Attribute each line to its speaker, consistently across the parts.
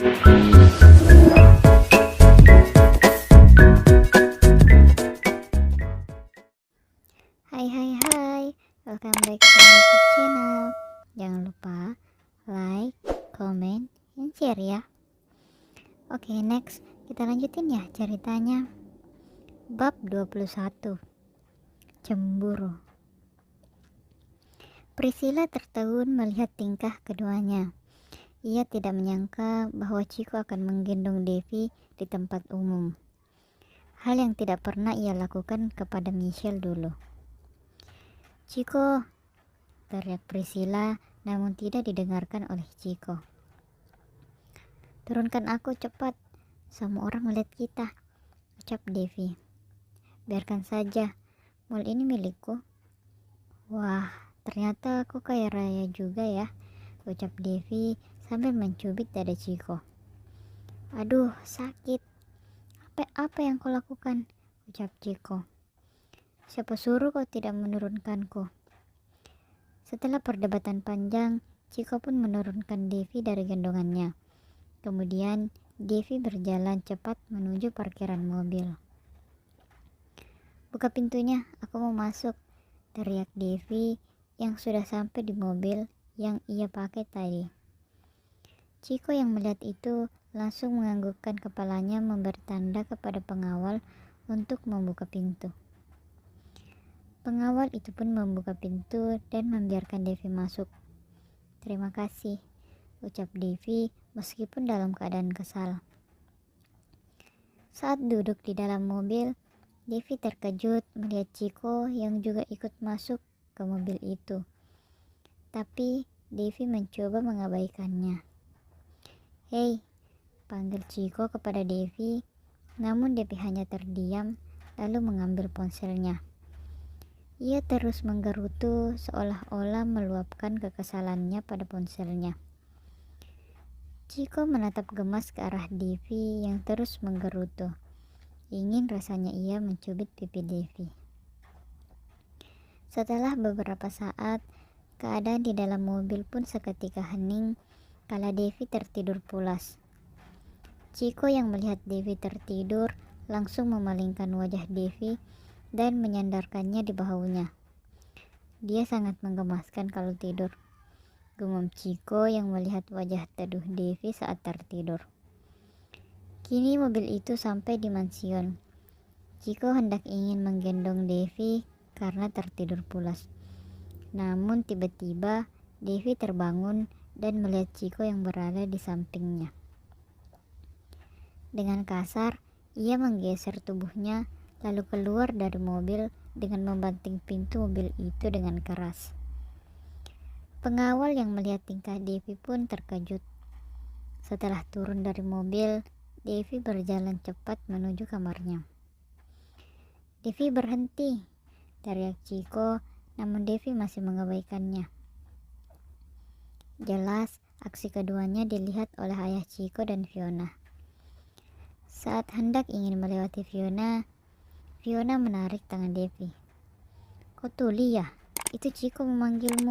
Speaker 1: Hai hai hai, welcome back to my YouTube channel. Jangan lupa like, comment, and share ya. Oke, next kita lanjutin ya ceritanya. Bab 21, Cemburu. Priscilla tertegun melihat tingkah keduanya. Ia tidak menyangka bahwa Chico akan menggendong Devi di tempat umum. Hal yang tidak pernah ia lakukan kepada Michelle dulu. "Chico!" teriak Priscilla, namun tidak didengarkan oleh Chico. "Turunkan aku cepat, semua orang melihat kita," ucap Devi. "Biarkan saja, mall ini milikku." "Wah, ternyata aku kaya raya juga ya," ucap Devi sambil mencubit dada Chico. "Aduh, sakit. Apa yang kau lakukan?" ucap Chico. "Siapa suruh kau tidak menurunkanku?" Setelah perdebatan panjang, Chico pun menurunkan Devi dari gendongannya. Kemudian Devi berjalan cepat menuju parkiran mobil. "Buka pintunya, aku mau masuk," teriak Devi yang sudah sampai di mobil yang ia pakai tadi. Chico yang melihat itu langsung menganggukkan kepalanya memberi tanda kepada pengawal untuk membuka pintu. Pengawal itu pun membuka pintu dan membiarkan Devi masuk. "Terima kasih," ucap Devi meskipun dalam keadaan kesal. Saat duduk di dalam mobil, Devi terkejut melihat Chico yang juga ikut masuk ke mobil itu. Tapi Devi mencoba mengabaikannya. "Hei," panggil Chico kepada Devi, namun Devi hanya terdiam lalu mengambil ponselnya. Ia terus menggerutu seolah-olah meluapkan kekesalannya pada ponselnya. Chico menatap gemas ke arah Devi yang terus menggerutu. Ingin rasanya ia mencubit pipi Devi. Setelah beberapa saat, keadaan di dalam mobil pun seketika hening kala Devi tertidur pulas. Chico yang melihat Devi tertidur langsung memalingkan wajah Devi dan menyandarkannya di bahunya. "Dia sangat menggemaskan kalau tidur," gumam Chico yang melihat wajah teduh Devi saat tertidur. Kini mobil itu sampai di mansion. Chico hendak ingin menggendong Devi karena tertidur pulas. Namun tiba-tiba Devi terbangun dan melihat Chico yang berada di sampingnya. Dengan kasar, ia menggeser tubuhnya lalu keluar dari mobil dengan membanting pintu mobil itu dengan keras. Pengawal yang melihat tingkah Devi pun terkejut. Setelah turun dari mobil, Devi berjalan cepat menuju kamarnya. "Devi, berhenti!" teriak Chico, namun Devi masih mengabaikannya. Jelas, aksi keduanya dilihat oleh ayah Chico dan Fiona. Saat hendak ingin melewati Fiona menarik tangan Devi. "Kau tuli ya? Itu Chico memanggilmu,"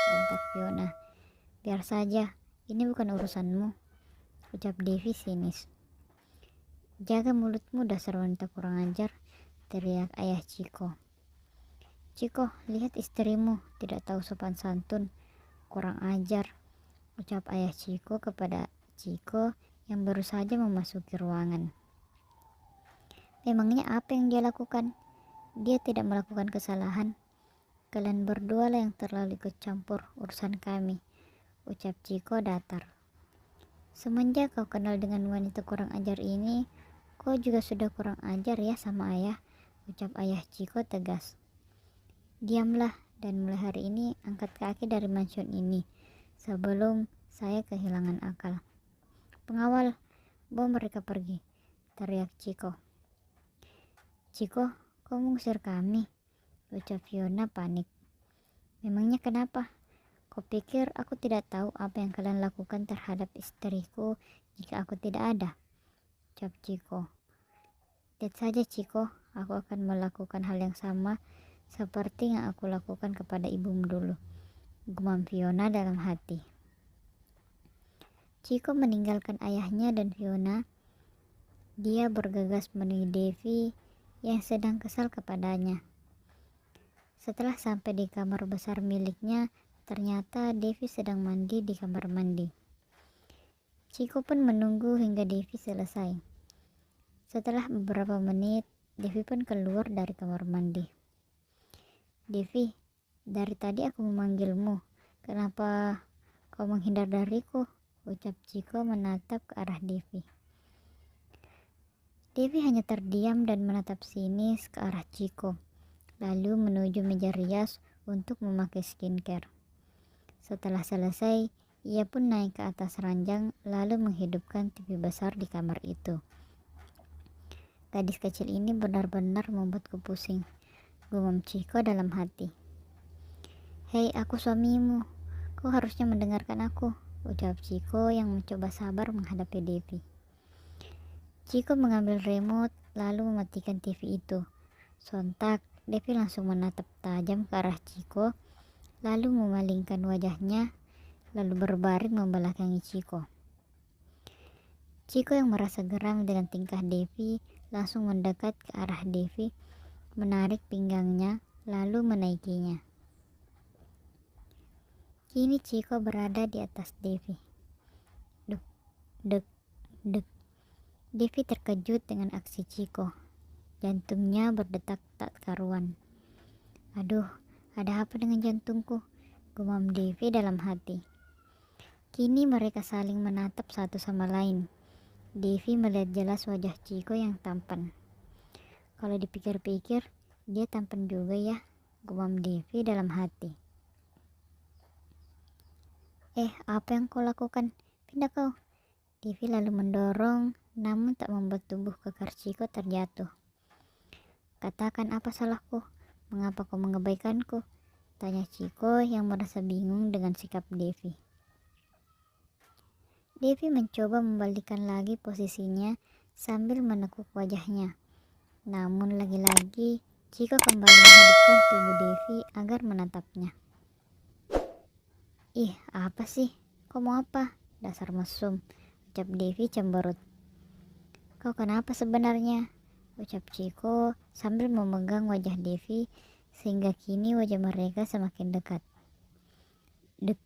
Speaker 1: bentak Fiona. "Biar saja, ini bukan urusanmu," ucap Devi sinis. "Jaga mulutmu, dasar wanita kurang ajar," teriak ayah Chico. "Chico, lihat istrimu, tidak tahu sopan santun, kurang ajar," ucap ayah Chico kepada Chico yang baru saja memasuki ruangan. "Memangnya apa yang dia lakukan? Dia tidak melakukan kesalahan. Kalian berdua lah yang terlalu ikut campur urusan kami," ucap Chico datar. "Semenjak kau kenal dengan wanita kurang ajar ini, kau juga sudah kurang ajar ya sama ayah," ucap ayah Chico tegas. "Diamlah dan mulai hari ini angkat kaki dari mansion ini sebelum saya kehilangan akal. Pengawal, bawa mereka pergi," teriak Chico. "Chico, kau mengusir kami?" ucap Fiona panik. "Memangnya kenapa? Kau pikir aku tidak tahu apa yang kalian lakukan terhadap istriku jika aku tidak ada?" ucap Chico. "Lihat saja Chico, aku akan melakukan hal yang sama seperti yang aku lakukan kepada ibumu dulu," gumam Fiona dalam hati. Chiko meninggalkan ayahnya dan Fiona. Dia bergegas menemui Devi yang sedang kesal kepadanya. Setelah sampai di kamar besar miliknya, ternyata Devi sedang mandi di kamar mandi. Chiko pun menunggu hingga Devi selesai. Setelah beberapa menit, Devi pun keluar dari kamar mandi. "Devi, dari tadi aku memanggilmu. Kenapa kau menghindar dariku?" ucap Chiko menatap ke arah Devi. Devi hanya terdiam dan menatap sinis ke arah Chiko, lalu menuju meja rias untuk memakai skincare. Setelah selesai, ia pun naik ke atas ranjang lalu menghidupkan TV besar di kamar itu. Gadis kecil ini benar-benar membuatku pusing, gumam Chiko dalam hati. "Hei, aku suamimu. Kau harusnya mendengarkan aku," ucap Chiko yang mencoba sabar menghadapi Devi. Chiko mengambil remote lalu mematikan TV itu. Sontak, Devi langsung menatap tajam ke arah Chiko, lalu memalingkan wajahnya, lalu berbaring membelakangi Chiko. Chiko yang merasa geram dengan tingkah Devi langsung mendekat ke arah Devi, menarik pinggangnya, lalu menaikinya. Kini Chiko berada di atas Devi. Duk, dek, dek. Devi terkejut dengan aksi Chiko. Jantungnya berdetak tak karuan. "Aduh, ada apa dengan jantungku?" gumam Devi dalam hati. Kini mereka saling menatap satu sama lain. Devi melihat jelas wajah Chiko yang tampan. "Kalau dipikir-pikir, dia tampan juga ya," gumam Devi dalam hati. Apa yang kau lakukan? Pindah kau." Devi lalu mendorong, namun tak membuat tubuh kekar Chiko terjatuh. "Katakan apa salahku? Mengapa kau mengabaikanku?" tanya Chiko yang merasa bingung dengan sikap Devi. Devi mencoba membalikkan lagi posisinya sambil menekuk wajahnya. Namun lagi-lagi Chiko kembali menghadapkan tubuh Devi agar menatapnya. "Ih, apa sih? Kau mau apa? Dasar mesum," ucap Devi cemberut. "Kau kenapa sebenarnya?" ucap Chiko sambil memegang wajah Devi sehingga kini wajah mereka semakin dekat. Dek.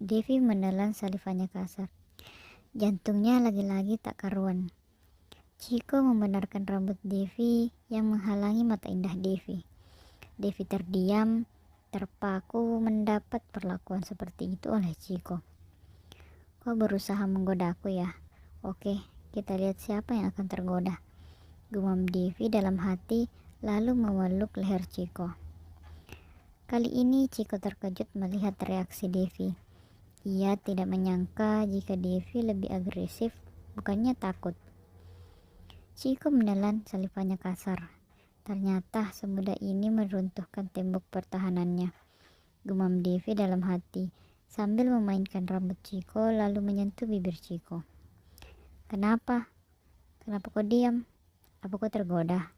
Speaker 1: Devi menelan salivannya kasar. Jantungnya lagi-lagi tak karuan. Chiko membenarkan rambut Devi yang menghalangi mata indah Devi. Devi terdiam, terpaku mendapat perlakuan seperti itu oleh Chiko. "Kau berusaha menggodaku ya? Oke, kita lihat siapa yang akan tergoda," gumam Devi dalam hati lalu memeluk leher Chiko. Kali ini Chiko terkejut melihat reaksi Devi. Ia tidak menyangka jika Devi lebih agresif, bukannya takut. Chiko menelan salivannya kasar. Ternyata semudah ini meruntuhkan tembok pertahanannya, gumam Devi dalam hati sambil memainkan rambut Chiko lalu menyentuh bibir Chiko. Kenapa kau diam? Apa kau tergoda?"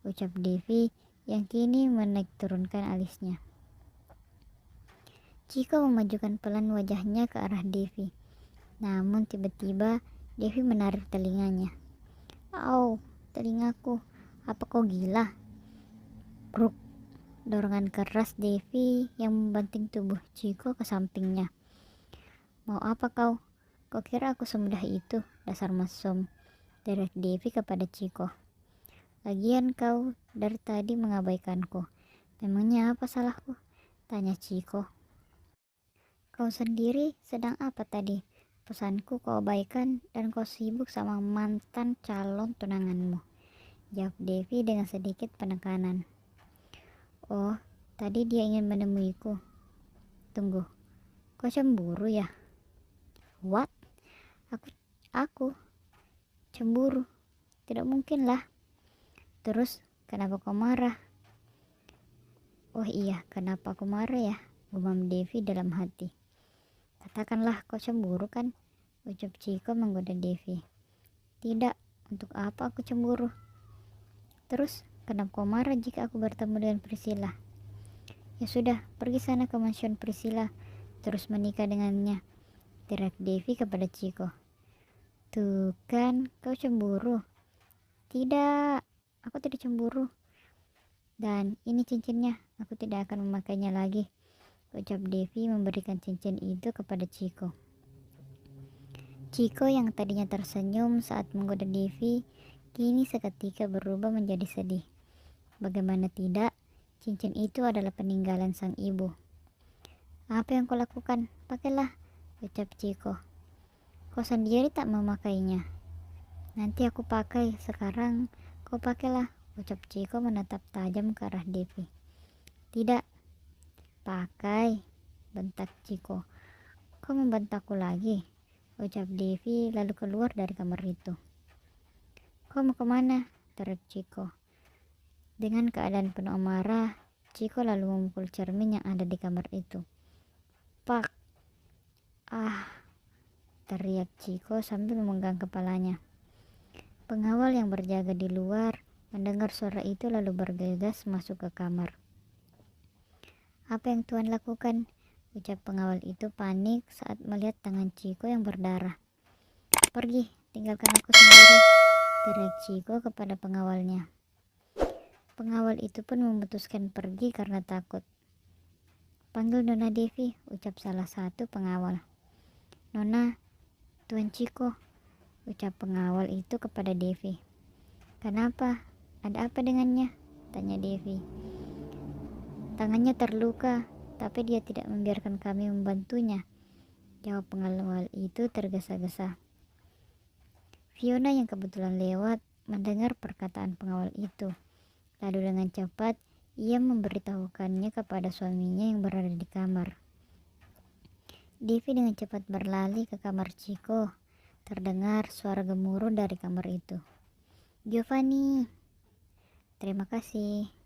Speaker 1: ucap Devi yang kini menaik turunkan alisnya. Chiko memajukan pelan wajahnya ke arah Devi. Namun tiba-tiba Devi menarik telinganya. "Au, telingaku. Apa kau gila?" Bruk. Dorongan keras Devi yang membanting tubuh Chiko ke sampingnya. "Mau apa kau? Kau kira aku semudah itu, dasar mesum," derek Devi kepada Chiko. "Lagian kau dari tadi mengabaikanku. Memangnya apa salahku?" tanya Chiko. "Kau sendiri sedang apa tadi? Pesanku kau abaikan dan kau sibuk sama mantan calon tunanganmu," jawab Devi dengan sedikit penekanan. "Oh, tadi dia ingin menemuiku. Tunggu, kau cemburu ya?" "What? Aku cemburu? Tidak mungkin lah." "Terus kenapa kau marah?" "Oh iya, kenapa aku marah ya?" gumam Devi dalam hati. "Katakanlah kau cemburu kan?" ucap Chiko menggoda Devi. "Tidak, untuk apa aku cemburu?" "Terus kenapa kau marah jika aku bertemu dengan Priscilla?" "Ya sudah, pergi sana ke mansion Priscilla, terus menikah dengannya. teriak Devi kepada Chiko. Tuh kan, kau cemburu. Tidak, aku tidak cemburu. Dan ini cincinnya, aku tidak akan memakainya lagi, ucap Devi memberikan cincin itu kepada Chiko. Chiko yang tadinya tersenyum saat menggoda Devi, kini seketika berubah menjadi sedih. Bagaimana tidak, cincin itu adalah peninggalan sang ibu. Apa yang kau lakukan? Pakailah, ucap Chiko. Kau sendiri tak memakainya. Nanti aku pakai, sekarang kau pakailah, ucap Chiko menatap tajam ke arah Devi. Tidak, pakai, bentak Chiko. Kau membentakku lagi, ucap Devi lalu keluar dari kamar itu. Kau mau kemana? Teriak Chiko. Dengan keadaan penuh amarah, Chiko lalu memukul cermin yang ada di kamar itu. Pak! Ah! Teriak Chiko sambil memegang kepalanya. Pengawal yang berjaga di luar mendengar suara itu lalu bergegas masuk ke kamar. Apa yang Tuan lakukan? Ucap pengawal itu panik saat melihat tangan Chiko yang berdarah. Pergi, tinggalkan aku sendiri, teriak Chiko kepada pengawalnya. Pengawal itu pun memutuskan pergi karena takut. Panggil Nona Devi, ucap salah satu pengawal. Nona, Tuan Chiko, ucap pengawal itu kepada Devi. Kenapa? Ada apa dengannya? Tanya Devi. Tangannya terluka, tapi dia tidak membiarkan kami membantunya, jawab pengawal itu tergesa-gesa. Fiona yang kebetulan lewat mendengar perkataan pengawal itu. Lalu dengan cepat ia memberitahukannya kepada suaminya yang berada di kamar. Devi dengan cepat berlari ke kamar Chiko. Terdengar suara gemuruh dari kamar itu. Giovanni, terima kasih.